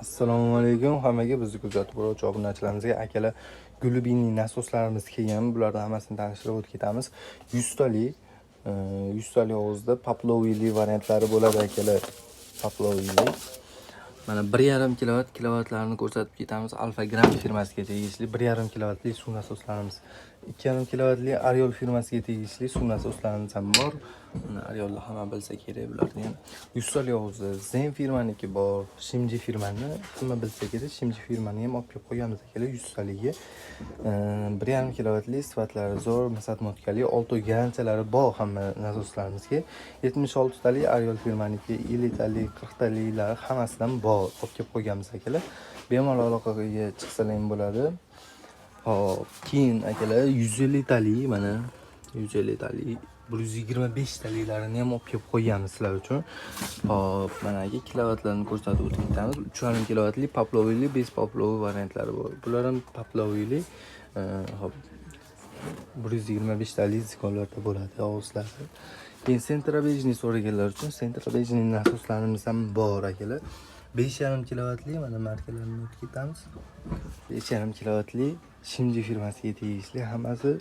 Assalomu alaykum hammaga, bizni kuzatib boruvchi obunachilarimizga, akalar, Gulubinning nasoslarimiz kelgan. Bulardan hammasini tanishtirib o'tib ketamiz. 100 tali og'izda paplovili variantlari bo'ladi akalar. Paplovili. Mana 1,5 kilovatlarni ko'rsatib ketamiz. Alfa Gram firmasiga tegishli 1,5 kilovatli suv nasoslarimiz. 2,5 kilovatli Ariol firmasiga tegishli suv nasoslarimiz ham bor. Mana Ariolni hamma bilsa kerak bularni ham. 100 tali og'izda Zen firmaniki bor, Shimji firmani hamma bilsa kerak. Shimji firmani ham olib kelib qo'yamiz akalar 100 taliga. 1,5 kilovatli sifatlari zo'r, masatmotkali, 6 garantiyalari bor hamma nasoslarimizga. 76 tali Ariol firmaniki, 50 tali, 40 talilar hammasidan bor. Olib kelib qo'yganmiz akalar. Bemalol aloqaga chiqsalar ham bo'ladi. Hop, keyin akalar 150 tali, mana 150 tali, 125 talilarini ham olib kelib qo'yganmiz sizlar uchun. Hop, mana aka kilovatlarni ko'rsatib o'tib ketamiz. 3,5 kilovatli paplovili, bez paplovi variantlari bor. Bular ham paplovili, hop 125 tali zikonlarda bo'ladi og'izlarda. Keyin sentrabejni so'raganlar uchun sentrabejni nasoslarimiz ham bor akalar. 5,5 kilovatli, mana markalarini o'tib ketamiz. 5,5 kilovatli Shimji firmasiga tegishli, hammasi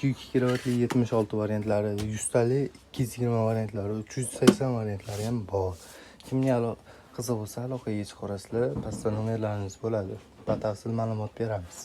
2,2 kilovatli 76 variantlari, 100 tali 220 variantlari, 380 variantlari ham bor. Kimga qiziq bo'lsa aloqaga chiqarasizlar, pastda nomerlarimiz bo'ladi. Batafsil ma'lumot beramiz.